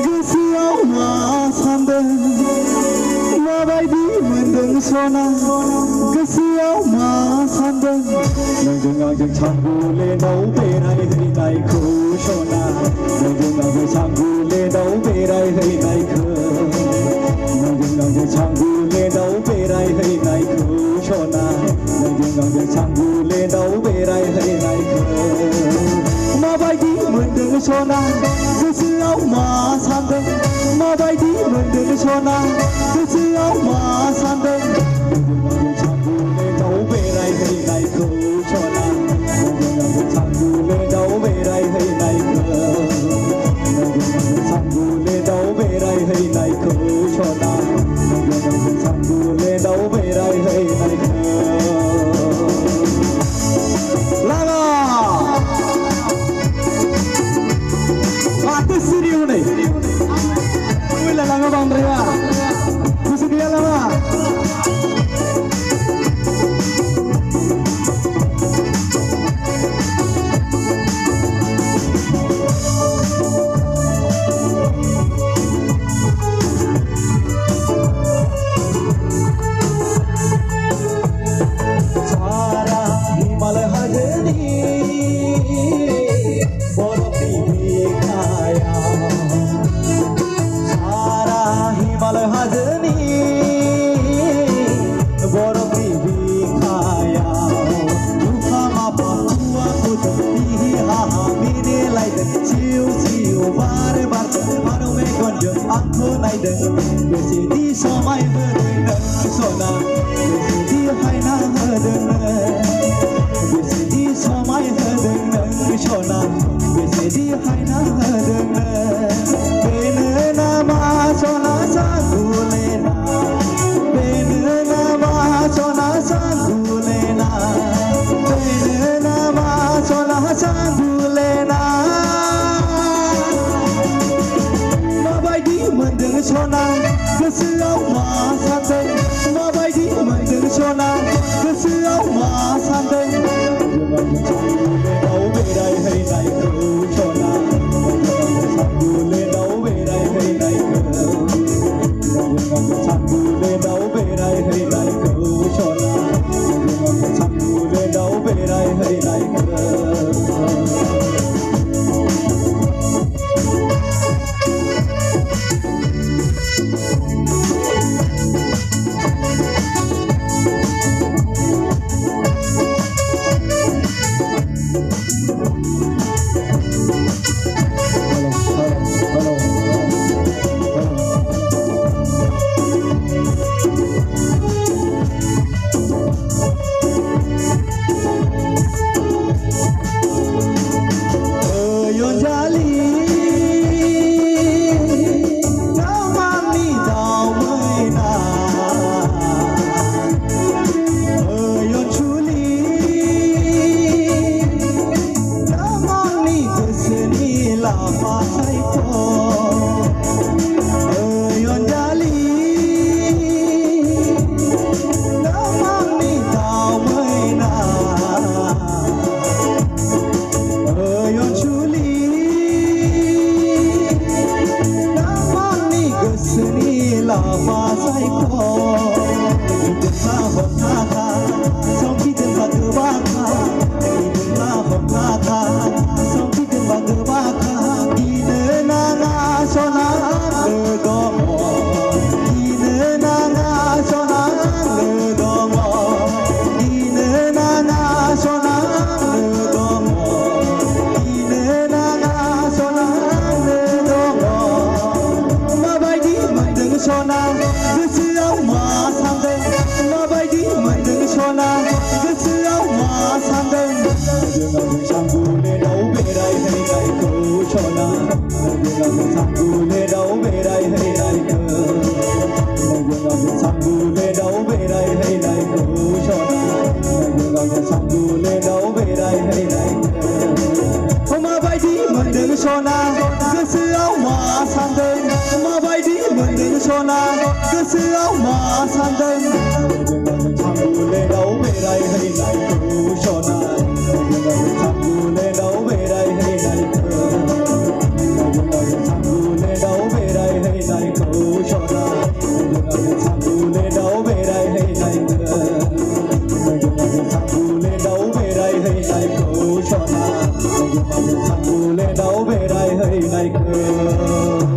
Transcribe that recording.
गोसोआव मा सानदों माबायदि मोनदों सना गोसोआव मा सानदों नोंजों आंजों सांगुलेनाव बेरायहैनायखौ सना नोंजों आंजों सांगुलेनाव बेरायहैनायखौ नोंजों आंजों सांगुलेनाव बेरायहैनायखौ सना नोंजों आंजों सांगुलेनाव बेरायहैनायखौ माबायदि मोनदों सना गोसोआव मा सानदों माबायदि मोनदों सना गोसोआव मा सानदों नोंजों सांगुलेनाव बेरायहैनायखौ सना नोंजों सांगुलेनाव बेरायहैनायखौ नोंजों सांगुलेनाव बेरायहैनायखौ सना नोंजों सांगुलेनाव बेरायहैनायखौ लागा Mati siriu nih, wila lama bang Rea, bisa dia lama. Suara Himalaya Hajani. Himalaya Hajani boro pribi khaya duka ma patua kutu hi ha ha mine lai den chiu chiu bare bar mano me gonjo ankho nai den besi di somai hodeng sona besi di haina hodeng besi di somai hodeng sona besi di haina hodeng bene nama sona Sangulena, benena ma sona Sangulena, benena ma sona Sangulena. Mabaydi mendeng sona, gosoआव मा सानदों, mabaydi mendeng sona, gosoआव मा सानदों. Sangulena बेरायहैनायखौ सना, Sangulena बेरायहैनायखौ. Sanggulenaव बेरायहैनायखौ सना Sanggulenaव बेरायहैनायखौ Sona, gosoआव मा सानदों माबायदि मोनदों सना गोसोआव मा सानदों Sanggulenaव बेरायहैनायखौ सना Sanggulenaव बेरायहैनायखौ đời